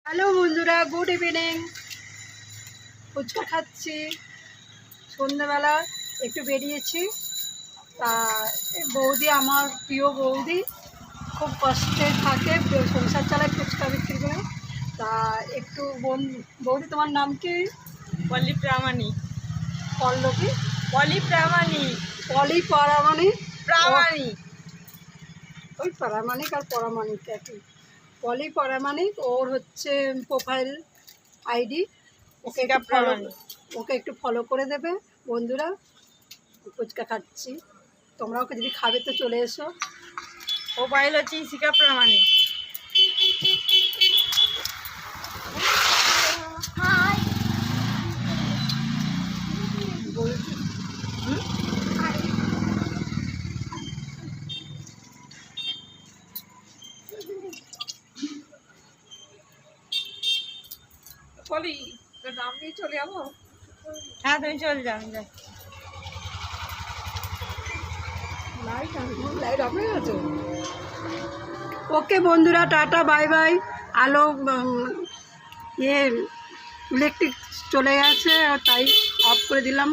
Hello বন্ধুরা, good evening. Fuchka খাচ্ছি সন্ধ্যেবেলা, একটু বেরিয়েছি। তা বৌদি, আমার প্রিয় বৌদি, খুব কষ্টে থাকে, সংসার চালায় ফুচকা বিক্রি করে। তা একটু বৌদি, তোমার নাম কি? পলি প্রামাণিক। পল্লবী? পলি প্রামাণিক। পলি পরামাণিক। প্রামাণিক। ওই পরামাণিক আর পরামাণিক একই। পলি পরামাণিক, ওর হচ্ছে প্রোফাইল আইডি। ওকে একটু ফলো করে দেবে বন্ধুরা। ফুচকা খাচ্ছি, তোমরা ওকে যদি খাবে তো চলে এসো। মোবাইল হচ্ছে ইশিকা প্রামাণিক। পলি, তোর নাম নিয়ে চলে যাবো? হ্যাঁ, তুমি চলে যাও। ওকে বন্ধুরা, টাটা, বাই বাই। আলো ইলেকট্রিক চলে গেছে, তাই অফ করে দিলাম।